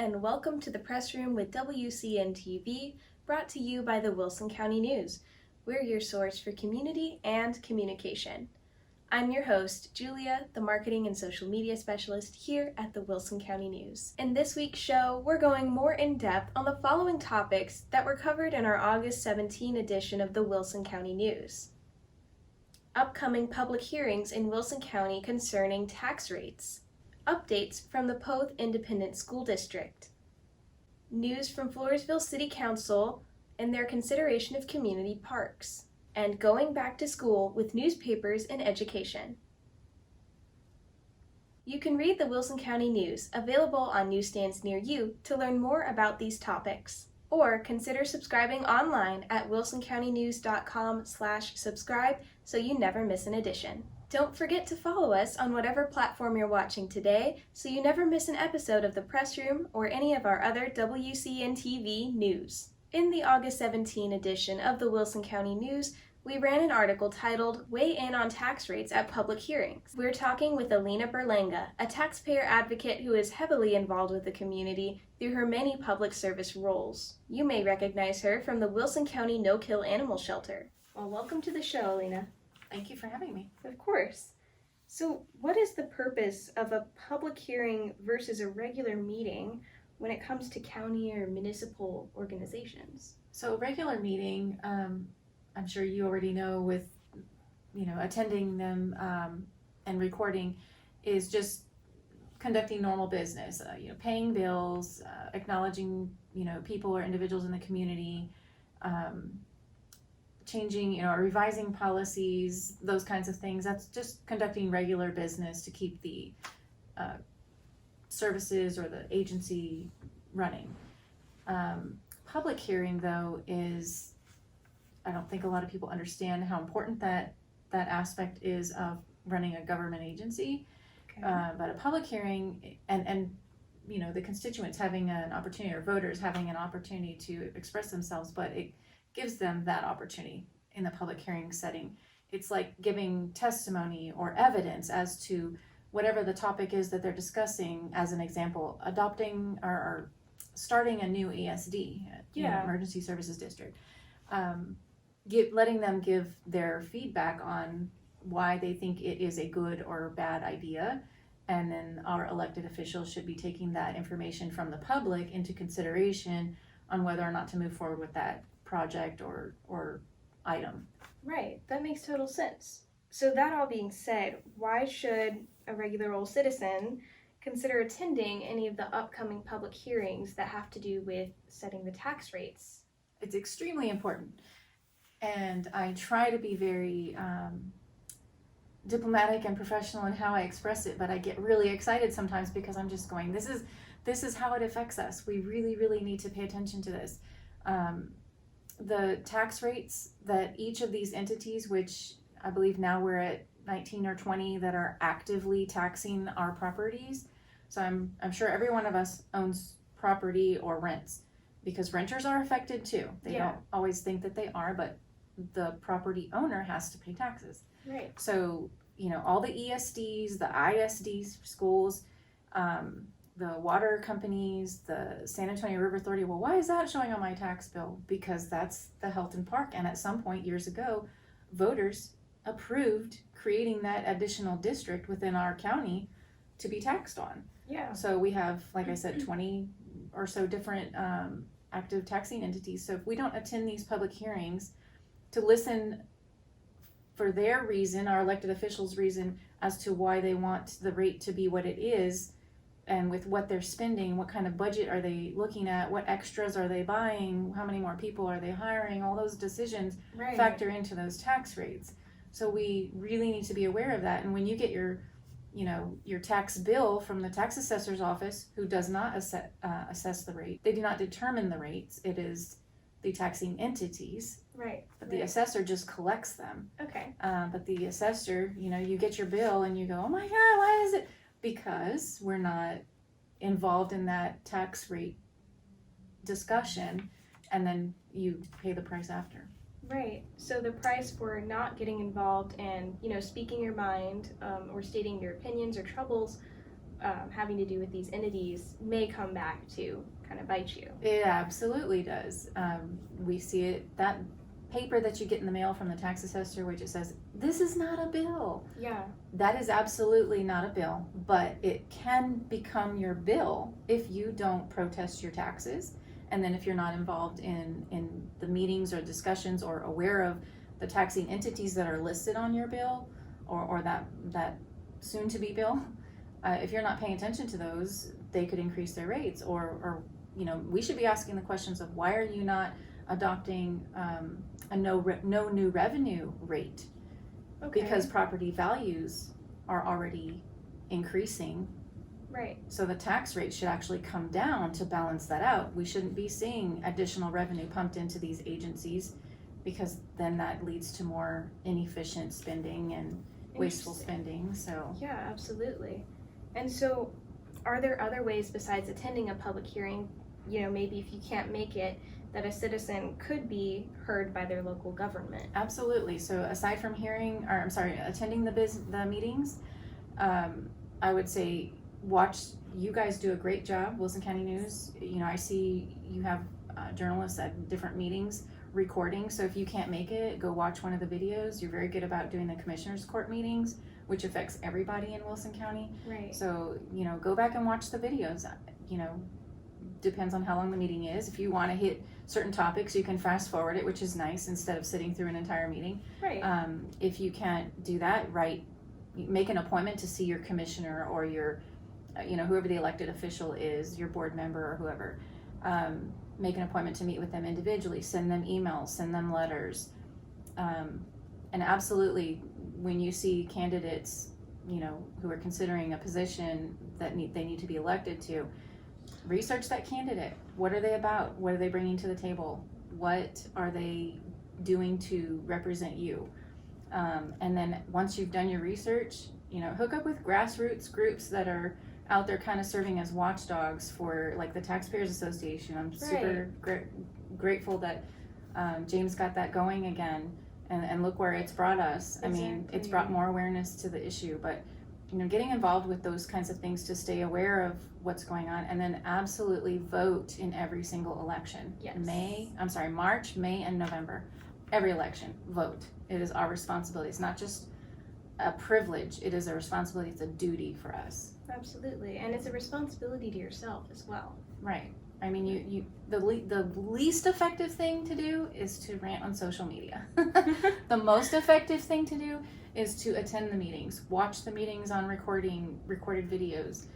and welcome to the press room with WCN-TV, brought to you by the Wilson County News. We're your source for community and communication. I'm your host, Julia, the marketing and social media specialist here at the Wilson County News. In this week's show, we're going more in depth on the following topics that were covered in our August 17 edition of the Wilson County News. Upcoming public hearings in Wilson County concerning tax rates. Updates from the Poth Independent School District. News from Floresville City Council and their consideration of community parks. And going back to school with newspapers and education. You can read the Wilson County News, available on newsstands near you, to learn more about these topics. Or consider subscribing online at wilsoncountynews.com/subscribe so you never miss an edition. Don't forget to follow us on whatever platform you're watching today so you never miss an episode of The Press Room or any of our other WCN-TV news. In the August 17 edition of the Wilson County News, we ran an article titled, Weigh In on Tax Rates at Public Hearings. We're talking with Alina Belga, a taxpayer advocate who is heavily involved with the community through her many public service roles. You may recognize her from the Wilson County No-Kill Animal Shelter. Well, welcome to the show, Alina. Thank you for having me. Of course. So, what is the purpose of a public hearing versus a regular meeting when it comes to county or municipal organizations? So, a regular meeting, I'm sure you already know, with attending them and recording, is just conducting normal business. Paying bills, acknowledging people or individuals in the community. Changing, revising policies, those kinds of things. That's just conducting regular business to keep the services or the agency running. Public hearing, though, is, I don't think a lot of people understand how important that aspect is of running a government agency. Okay. But a public hearing and the constituents having an opportunity, or voters having an opportunity to express themselves, but it gives them that opportunity in the public hearing setting. It's like giving testimony or evidence as to whatever the topic is that they're discussing. As an example, adopting or starting a new ESD, Emergency Services District. Letting them give their feedback on why they think it is a good or bad idea. And then our elected officials should be taking that information from the public into consideration on whether or not to move forward with that project or item. Right, that makes total sense. So that all being said, why should a regular old citizen consider attending any of the upcoming public hearings that have to do with setting the tax rates? It's extremely important. And I try to be very diplomatic and professional in how I express it, but I get really excited sometimes because I'm just going, this is how it affects us. We really, really need to pay attention to this. The tax rates that each of these entities, which I believe now we're at 19 or 20 that are actively taxing our properties. So I'm sure every one of us owns property or rents, because renters are affected too. They don't always think that they are, but the property owner has to pay taxes. Right. So, all the ESDs, the ISDs schools, the water companies, the San Antonio River Authority, well, why is that showing on my tax bill? Because that's the health and park. And at some point years ago, voters approved creating that additional district within our county to be taxed on. Yeah. So we have, like I said, 20 or so different active taxing entities. So if we don't attend these public hearings to listen for their reason, our elected officials' reason, as to why they want the rate to be what it is, and with what they're spending, what kind of budget are they looking at, what extras are they buying, how many more people are they hiring, all those decisions factor into those tax rates. So we really need to be aware of that. And when you get your tax bill from the tax assessor's office, who does not assess the rate, they do not determine the rates. It is the taxing entities. Right. But the assessor just collects them. Okay. But the assessor, you get your bill and you go, oh my God, why is it? Because we're not involved in that tax rate discussion, and then you pay the price after. Right. So the price for not getting involved and, speaking your mind or stating your opinions or troubles having to do with these entities may come back to kind of bite you. It absolutely does. We see it, that paper that you get in the mail from the tax assessor, which it says, this is not a bill. Yeah. That is absolutely not a bill, but it can become your bill if you don't protest your taxes. And then if you're not involved in the meetings or discussions or aware of the taxing entities that are listed on your bill or that soon-to-be bill, if you're not paying attention to those, they could increase their rates. Or we should be asking the questions of, why are you not adopting a no new revenue rate? Okay. Because property values are already increasing. Right. So the tax rate should actually come down to balance that out. We shouldn't be seeing additional revenue pumped into these agencies, because then that leads to more inefficient spending and wasteful spending. So yeah, absolutely. And so are there other ways besides attending a public hearing, maybe if you can't make it, that a citizen could be heard by their local government? Absolutely. So aside from attending the meetings, I would say you guys do a great job, Wilson County News. I see you have journalists at different meetings recording, so if you can't make it, go watch one of the videos. You're very good about doing the commissioners court meetings, which affects everybody in Wilson County. Right. So, go back and watch the videos. Depends on how long the meeting is. If you want to hit certain topics, you can fast forward it, which is nice, instead of sitting through an entire meeting. Right. If you can't do that, make an appointment to see your commissioner or your whoever the elected official is, your board member or whoever. Make an appointment to meet with them individually, send them emails, send them letters. And absolutely, when you see candidates, who are considering a position that they need to be elected to, research that candidate. What are they about? What are they bringing to the table? What are they doing to represent you? And then once you've done your research, hook up with grassroots groups that are out there kind of serving as watchdogs for, like, the Taxpayers Association. I'm super grateful that James got that going again, and look where it's brought us. Exactly. I mean, it's brought more awareness to the issue, but getting involved with those kinds of things to stay aware of what's going on, and then absolutely vote in every single election. Yes. March, May, and November. Every election, vote. It is our responsibility. It's not just a privilege, it is a responsibility, it's a duty for us. Absolutely, and it's a responsibility to yourself as well. Right. I mean, the least effective thing to do is to rant on social media. The most effective thing to do is to attend the meetings, watch the meetings on recorded videos,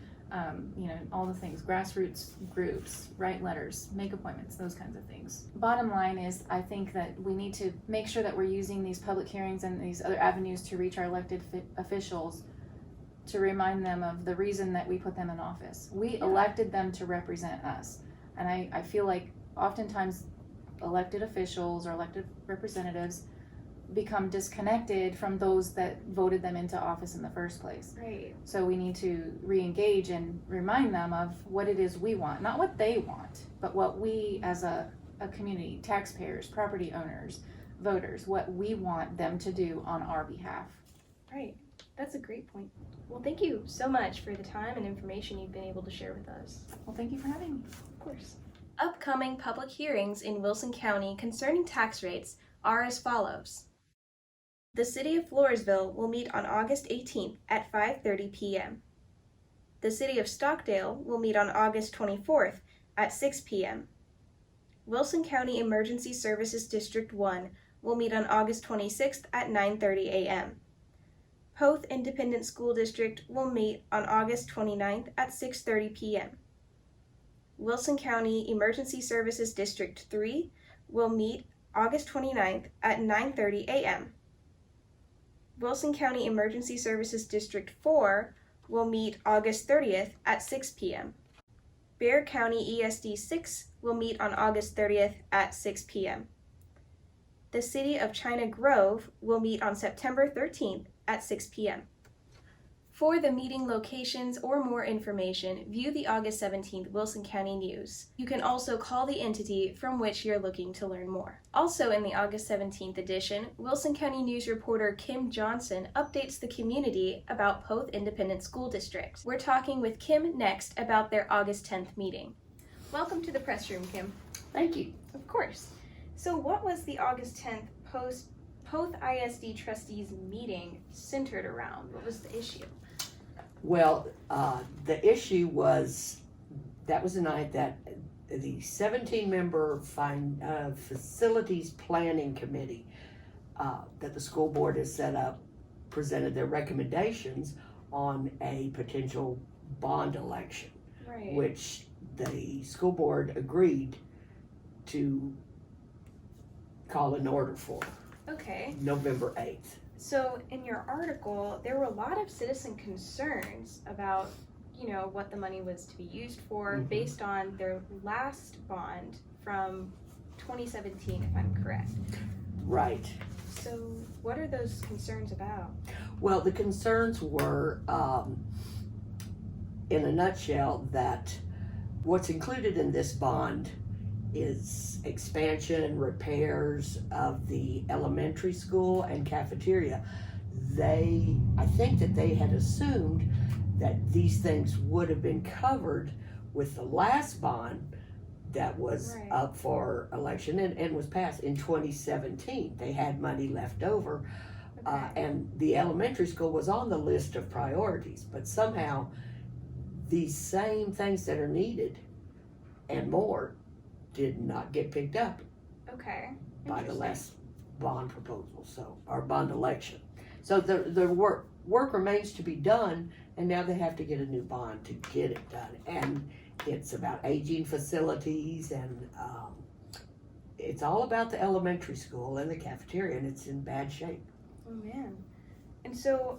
all the things, grassroots groups, write letters, make appointments, those kinds of things. Bottom line is, I think that we need to make sure that we're using these public hearings and these other avenues to reach our elected officials, to remind them of the reason that we put them in office. We elected them to represent us. And I feel like oftentimes elected officials or elected representatives become disconnected from those that voted them into office in the first place. Right. So we need to re-engage and remind them of what it is we want, not what they want, but what we as a community, taxpayers, property owners, voters, what we want them to do on our behalf. Right. That's a great point. Well, thank you so much for the time and information you've been able to share with us. Well, thank you for having me. Of course. Upcoming public hearings in Wilson County concerning tax rates are as follows. The City of Floresville will meet on August 18th at 5:30 p.m. The City of Stockdale will meet on August 24th at 6 p.m. Wilson County Emergency Services District 1 will meet on August 26th at 9:30 a.m. Poth Independent School District will meet on August 29th at 6:30 p.m. Wilson County Emergency Services District 3 will meet August 29th at 9:30 a.m. Wilson County Emergency Services District 4 will meet August 30th at 6 p.m. Bexar County ESD 6 will meet on August 30th at 6 p.m. The City of China Grove will meet on September 13th at 6 p.m. For the meeting locations or more information, view the August 17th Wilson County News. You can also call the entity from which you're looking to learn more. Also in the August 17th edition, Wilson County News reporter Kim Johnson updates the community about Poth Independent School District. We're talking with Kim next about their August 10th meeting. Welcome to the press room, Kim. Thank you. Of course. So what was the August 10th Poth ISD trustees meeting centered around? What was the issue? Well, the issue was, that was the night that the 17-member facilities planning committee that the school board has set up presented their recommendations on a potential bond election, Right. which the school board agreed to call an order for Okay. November 8th. So in your article, there were a lot of citizen concerns about, what the money was to be used for Mhm. based on their last bond from 2017, if I'm correct. Right. So what are those concerns about? Well, the concerns were, in a nutshell, that what's included in this bond is expansion, repairs of the elementary school and cafeteria. I think that they had assumed that these things would have been covered with the last bond that was Right. up for election and was passed in 2017. They had money left over. Okay. And the elementary school was on the list of priorities, but somehow these same things that are needed and more did not get picked up Okay. by the Interesting. last bond proposal, or bond election. So the work remains to be done, and now they have to get a new bond to get it done. And it's about aging facilities, and it's all about the elementary school and the cafeteria, and it's in bad shape. Oh man. And so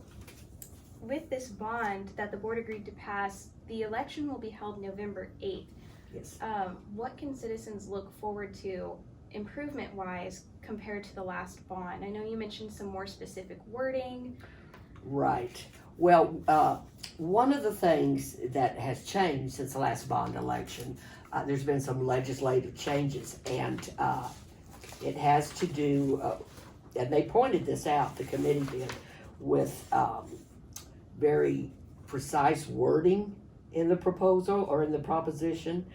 with this bond that the board agreed to pass, the election will be held November 8th. Yes. What can citizens look forward to improvement-wise compared to the last bond? I know you mentioned some more specific wording. Right. Well, one of the things that has changed since the last bond election, there's been some legislative changes, and it has to do, and they pointed this out, the committee did, with very precise wording in the proposal or in the proposition.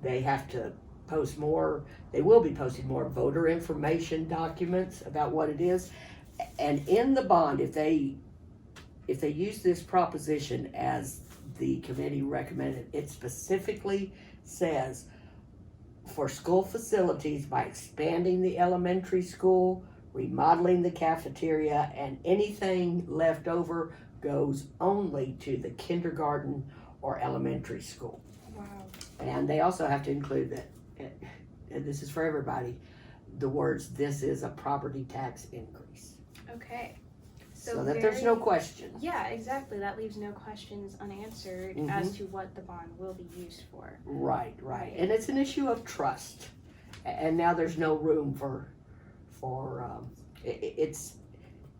They have to post more, they will be posting more voter information documents about what it is. And in the bond, if they use this proposition as the committee recommended, it specifically says for school facilities by expanding the elementary school, remodeling the cafeteria, and anything left over goes only to the kindergarten or elementary school. Wow. And they also have to include that, and this is for everybody, the words, "This is a property tax increase." Okay. So that there's no question. Yeah, exactly. That leaves no questions unanswered Mhm. as to what the bond will be used for. Right. And it's an issue of trust. And now there's no room for it's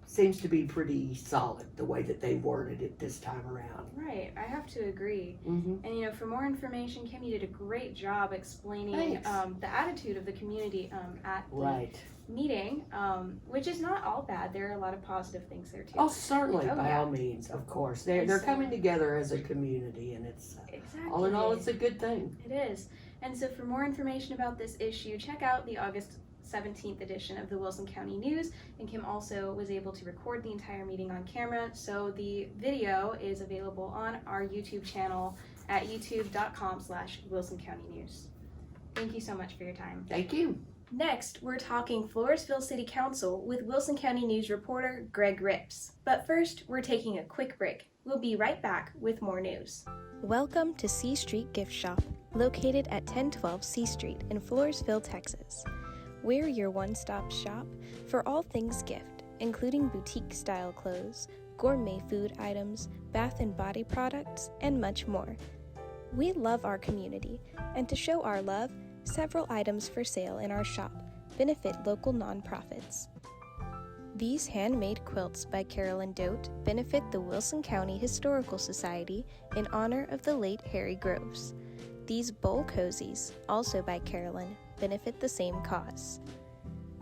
seems to be pretty solid the way that they worded it this time around. Right, I have to agree. Mm-hmm. And for more information, Kim, you did a great job explaining Thanks. the attitude of the community at the Right. meeting, which is not all bad. There are a lot of positive things there too. Oh, certainly, Oh, by yeah. all means, of course. They're And so- coming together as a community, and it's Exactly. all in all, it's a good thing. It is. And so for more information about this issue, check out the August 17th edition of the Wilson County News. And Kim also was able to record the entire meeting on camera, so the video is available on our YouTube channel at youtube.com/Wilson County News. Thank you so much for your time. Thank you. Next, we're talking Floresville City Council with Wilson County News reporter Greg Rips. But first, we're taking a quick break. We'll be right back with more news. Welcome to C Street Gift Shop, located at 1012 C Street in Floresville, Texas. We're your one-stop shop for all things gift, including boutique-style clothes, gourmet food items, bath and body products, and much more. We love our community, and to show our love, several items for sale in our shop benefit local nonprofits. These handmade quilts by Carolyn Dote benefit the Wilson County Historical Society in honor of the late Harry Groves. These bowl cozies, also by Carolyn, benefit the same cause.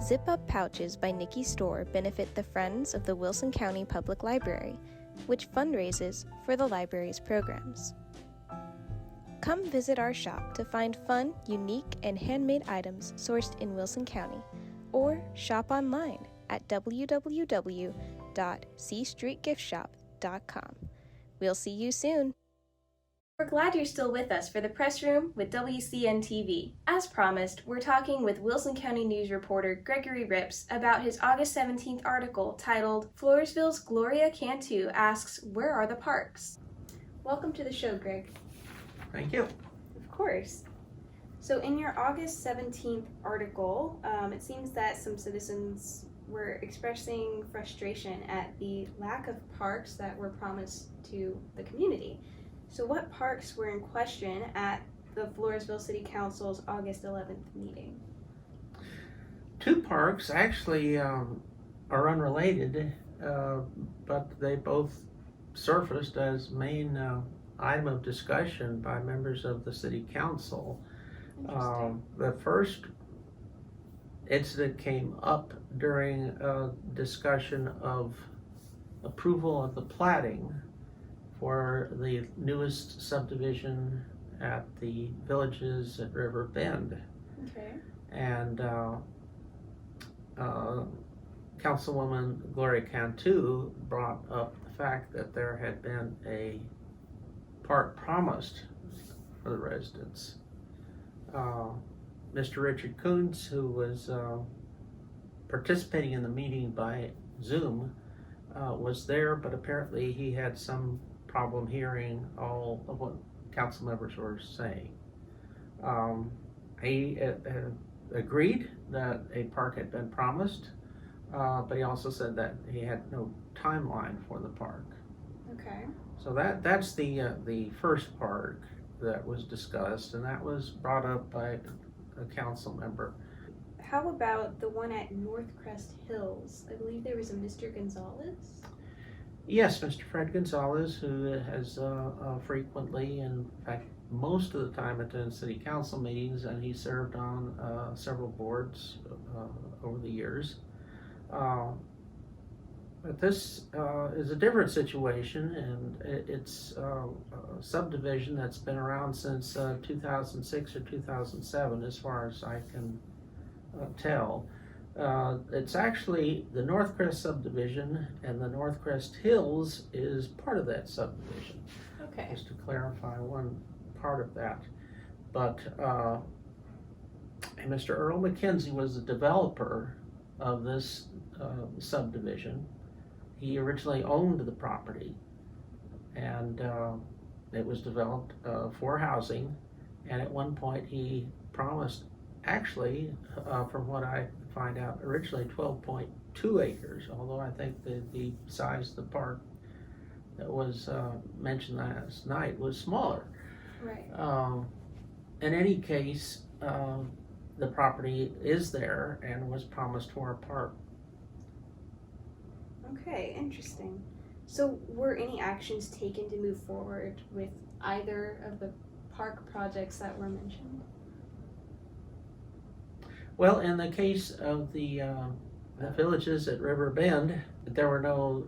Zip-up pouches by Nikki Storr benefit the Friends of the Wilson County Public Library, which fundraises for the library's programs. Come visit our shop to find fun, unique, and handmade items sourced in Wilson County, or shop online at www.cstreetgiftshop.com. We'll see you soon. We're glad you're still with us for the press room with WCN-TV. As promised, we're talking with Wilson County News reporter Gregory Rips about his August 17th article titled Floresville's Gloria Cantu Asks, Where Are the Parks? Welcome to the show, Greg. Thank you. Of course. So in your August 17th article, it seems that some citizens were expressing frustration at the lack of parks that were promised to the community. So what parks were in question at the Floresville City Council's August 11th meeting? Two parks actually are unrelated, but they both surfaced as main item of discussion by members of the City Council. The first incident came up during a discussion of approval of the plating for the newest subdivision at the Villages at River Bend. Okay. And Councilwoman Gloria Cantu brought up the fact that there had been a park promised for the residents. Mr. Richard Coons, who was participating in the meeting by Zoom, was there, but apparently he had some problem hearing all of what council members were saying. He agreed that a park had been promised, but he also said that he had no timeline for the park. Okay. So that's the first park that was discussed, and that was brought up by a council member. How about the one at North Crest Hills? I believe there was a Mr. Gonzalez? Yes, Mr. Fred Gonzalez, who has frequently, in fact, most of the time attended city council meetings, and he served on several boards over the years. But this is a different situation, and it's a subdivision that's been around since 2006 or 2007, as far as I can tell. It's actually the North Crest subdivision, and the North Crest Hills is part of that subdivision. Okay. Just to clarify one part of that. But Mr. Earl McKenzie was the developer of this subdivision. He originally owned the property, and it was developed for housing, and at one point he promised, actually, from what I find out, originally 12.2 acres, although I think the size of the park that was mentioned last night was smaller. Right. In any case, the property is there and was promised for a park. Okay, interesting. So were any actions taken to move forward with either of the park projects that were mentioned? Well, in the case of the Villages at River Bend, there were no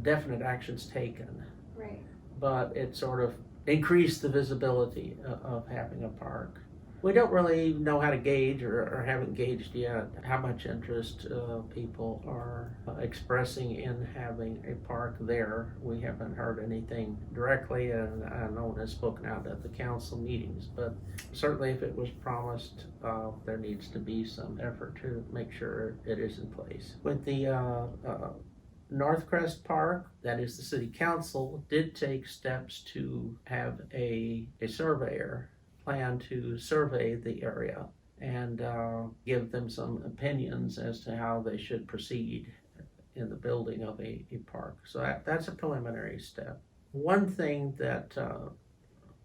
definite actions taken, Right. but it sort of increased the visibility of having a park. We don't really know how to gauge, or haven't gauged yet, how much interest people are expressing in having a park there. We haven't heard anything directly, and no one has spoken out at the council meetings, but certainly if it was promised, there needs to be some effort to make sure it is in place. With the North Crest Park, that is, the city council did take steps to have a surveyor plan to survey the area and give them some opinions as to how they should proceed in the building of a park. So that's a preliminary step. One thing that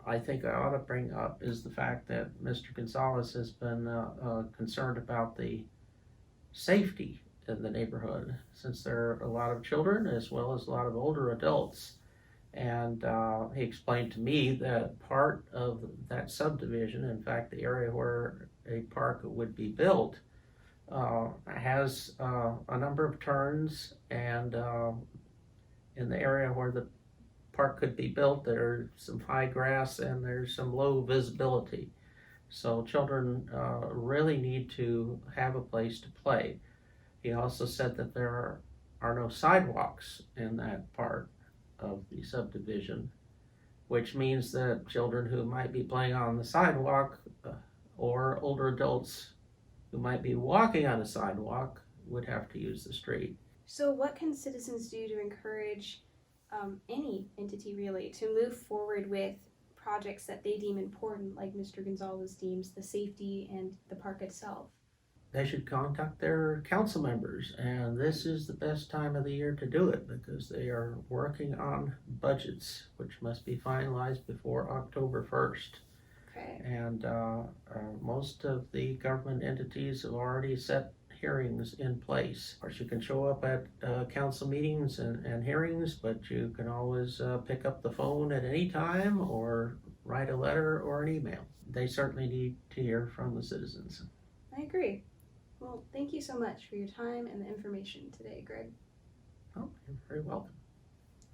I think I ought to bring up is the fact that Mr. Gonzalez has been concerned about the safety in the neighborhood, since there are a lot of children as well as a lot of older adults. And he explained to me that part of that subdivision, in fact, the area where a park would be built, has a number of turns, and in the area where the park could be built, there's some high grass and there's some low visibility. So children really need to have a place to play. He also said that there are no sidewalks in that part of the subdivision, which means that children who might be playing on the sidewalk or older adults who might be walking on a sidewalk would have to use the street. So what can citizens do to encourage any entity really to move forward with projects that they deem important, like Mr. Gonzalez deems the safety and the park itself? They should contact their council members, and this is the best time of the year to do it because they are working on budgets, which must be finalized before October 1st. Okay. And most of the government entities have already set hearings in place. Of course, you can show up at council meetings and hearings, but you can always pick up the phone at any time or write a letter or an email. They certainly need to hear from the citizens. I agree. Well, thank you so much for your time and the information today, Greg. Oh, you're very welcome.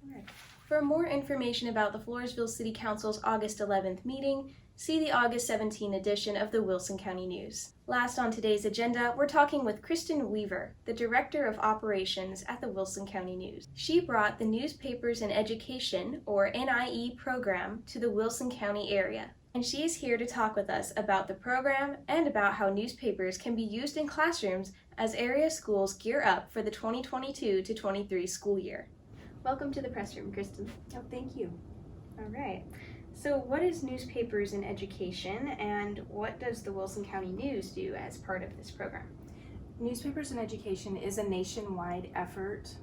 All right. For more information about the Floresville City Council's August 11th meeting, see the August 17 edition of the Wilson County News. Last on today's agenda, we're talking with Kristen Weaver, the Director of Operations at the Wilson County News. She brought the Newspapers in Education, or NIE program, to the Wilson County area. And she is here to talk with us about the program and about how newspapers can be used in classrooms as area schools gear up for the 2022-23 school year. Welcome to the press room, Kristen. Oh, thank you. All right. So what is Newspapers in Education, and what does the Wilson County News do as part of this program? Newspapers in Education is a nationwide effort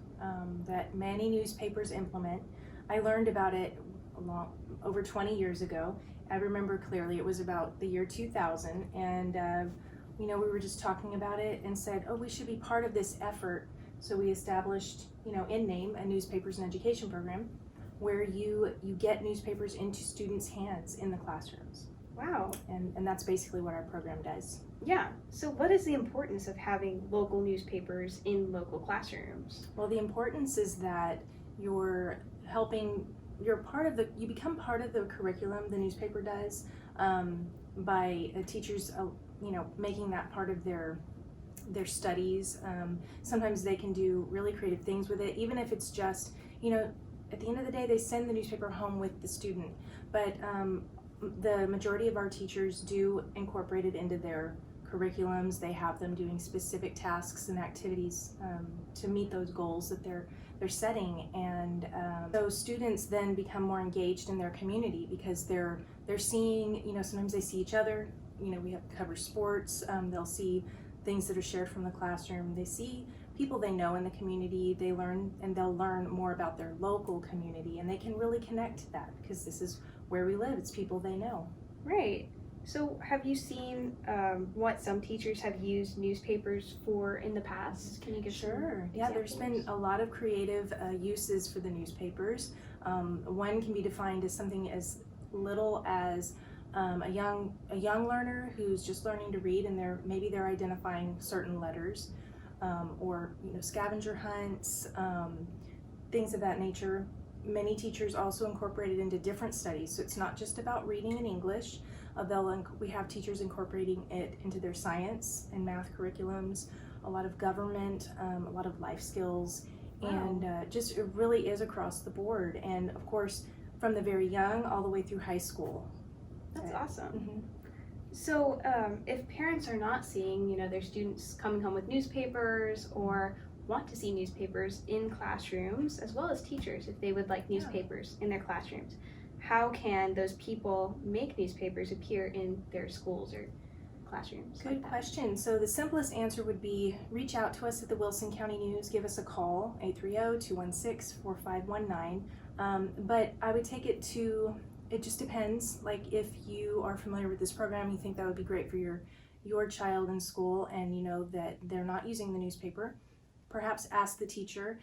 that many newspapers implement. I learned about it over 20 years ago. I remember clearly it was about the year 2000, and we were just talking about it and said, oh, we should be part of this effort. So we established, in name, a Newspapers in Education program where you get newspapers into students' hands in the classrooms. Wow. And that's basically what our program does. Yeah. So what is the importance of having local newspapers in local classrooms? Well, the importance is that you become part of the curriculum the newspaper does by teachers, making that part of their studies. Sometimes they can do really creative things with it, even if it's just, at the end of the day, they send the newspaper home with the student. But the majority of our teachers do incorporate it into their curriculums. They have them doing specific tasks and activities to meet those goals that they're setting, and so students then become more engaged in their community because they're seeing, sometimes they see each other. We have cover sports. They'll see things that are shared from the classroom. They see people they know in the community. They'll learn more about their local community, and they can really connect to that because this is where we live. It's people they know. Right. So have you seen what some teachers have used newspapers for in the past? Can you give Sure. some Yeah, there's been a lot of creative uses for the newspapers. One can be defined as something as little as a young learner who's just learning to read, and they're identifying certain letters, or scavenger hunts, things of that nature. Many teachers also incorporate it into different studies, so it's not just about reading in English. We have teachers incorporating it into their science and math curriculums, a lot of government, a lot of life skills, and just it really is across the board. And of course, from the very young all the way through high school. That's awesome. Mm-hmm. So if parents are not seeing, their students coming home with newspapers or want to see newspapers in classrooms, as well as teachers if they would like newspapers in their classrooms, how can those people make newspapers appear in their schools or classrooms? Good question. So the simplest answer would be reach out to us at the Wilson County News. Give us a call, 830-216-4519. But I would take it to, it just depends. Like if you are familiar with this program, you think that would be great for your child in school, and you know that they're not using the newspaper, perhaps ask the teacher,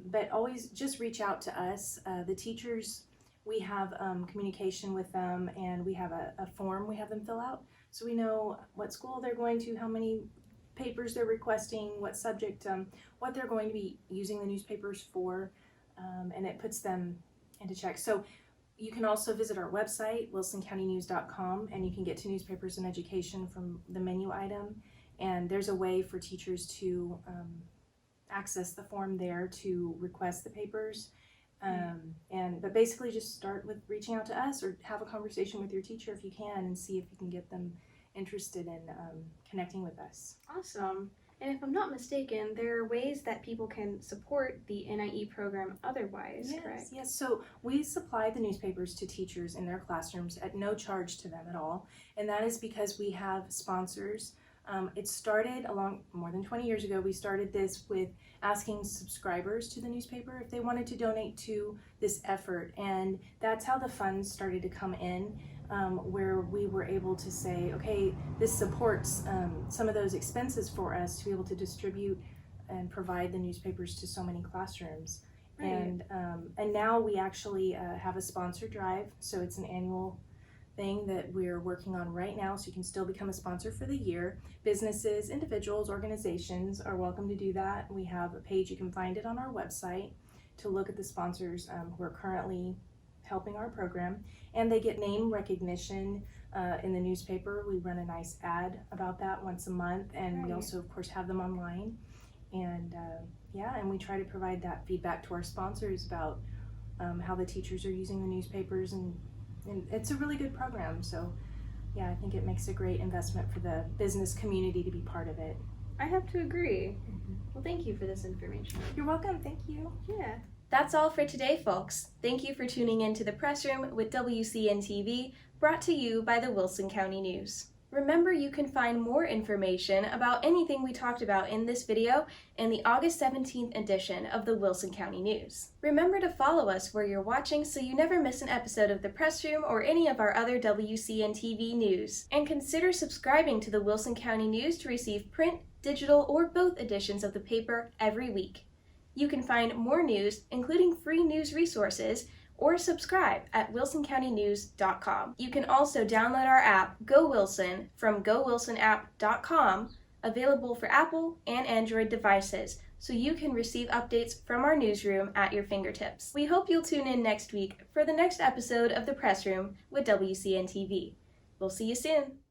but always just reach out to us. The teachers, we have communication with them, and we have a form we have them fill out, so we know what school they're going to, how many papers they're requesting, what subject, what they're going to be using the newspapers for, and it puts them into check. So you can also visit our website, wilsoncountynews.com, and you can get to newspapers and education from the menu item, and there's a way for teachers to access the form there to request the papers. But basically just start with reaching out to us, or have a conversation with your teacher if you can, and see if you can get them interested in connecting with us. Awesome. And if I'm not mistaken, there are ways that people can support the NIE program otherwise, correct? Yes. So we supply the newspapers to teachers in their classrooms at no charge to them at all, and that is because we have sponsors. It started more than 20 years ago. We started this with asking subscribers to the newspaper if they wanted to donate to this effort, and that's how the funds started to come in, where we were able to say, okay, this supports some of those expenses for us to be able to distribute and provide the newspapers to so many classrooms. Right. And now we actually have a sponsor drive, so it's an annual thing that we're working on right now, so you can still become a sponsor for the year. Businesses, individuals, organizations are welcome to do that. We have a page, you can find it on our website, to look at the sponsors who are currently helping our program, and they get name recognition in the newspaper. We run a nice ad about that once a month, and we also of course have them online, and and we try to provide that feedback to our sponsors about how the teachers are using the newspapers, and it's a really good program. So yeah, I think it makes a great investment for the business community to be part of it. I have to agree. Well, thank you for this information. You're welcome. Thank you. Yeah. That's all for today, folks. Thank you for tuning in to the Press Room with WCN-TV, brought to you by the Wilson County News. Remember, you can find more information about anything we talked about in this video in the August 17th edition of the Wilson County News. Remember to follow us where you're watching so you never miss an episode of the Press Room or any of our other WCN-TV news. And consider subscribing to the Wilson County News to receive print, digital, or both editions of the paper every week. You can find more news, including free news resources, or subscribe at wilsoncountynews.com. You can also download our app, Go Wilson, from gowilsonapp.com, available for Apple and Android devices, so you can receive updates from our newsroom at your fingertips. We hope you'll tune in next week for the next episode of The Press Room with WCN-TV. We'll see you soon.